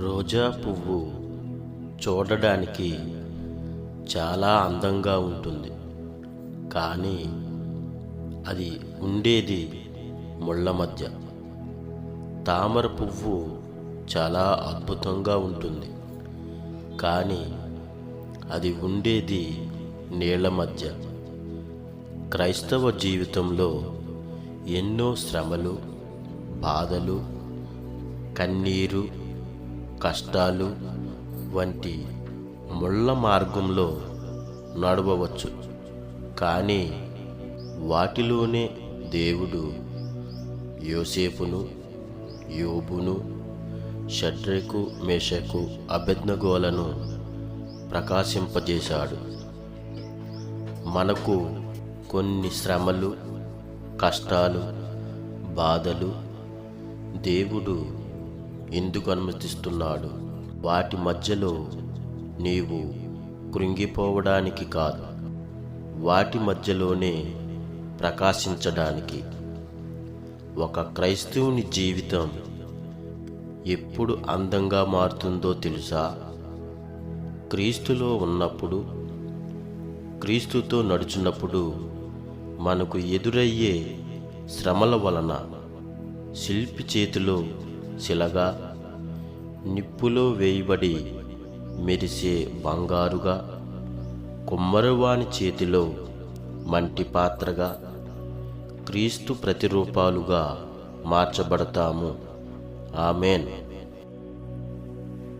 రోజా పువ్వు చూడడానికి చాలా అందంగా ఉంటుంది, కానీ అది ఉండేది ముళ్ళ మధ్య. తామర పువ్వు చాలా అద్భుతంగా ఉంటుంది, కానీ అది ఉండేది నీళ్ల మధ్య. క్రైస్తవ జీవితంలో ఎన్నో శ్రమలు, బాధలు, కన్నీరు, కష్టాలు వంటి ముళ్ళ మార్గంలో నడవవచ్చు. కానీ వాటిలోనే దేవుడు యోసేపును, యోబును, షడ్రకు, మేషకు, అబేద్నెగోలను ప్రకాశింపజేశాడు. మనకు కొన్ని శ్రమలు, కష్టాలు, బాధలు దేవుడు ఎందుకు అనుమతిస్తున్నాడు? వాటి మధ్యలో నీవు కృంగిపోవడానికి కాదు, వాటి మధ్యలోనే ప్రకాశించడానికి. ఒక క్రైస్తవుని జీవితం ఎప్పుడు అందంగా మారుతుందో తెలుసా? క్రీస్తులో ఉన్నప్పుడు, క్రీస్తుతో నడుచున్నప్పుడు మనకు ఎదురయ్యే శ్రమల వలన శిల్పి చేతిలో శిలగా, నిప్పులో వేయబడి మెరిసే బంగారుగా, కుమ్మరివాని చేతిలో మంటి పాత్రగా, క్రీస్తు ప్రతిరూపాలుగా మార్చబడతాము. ఆమేన్.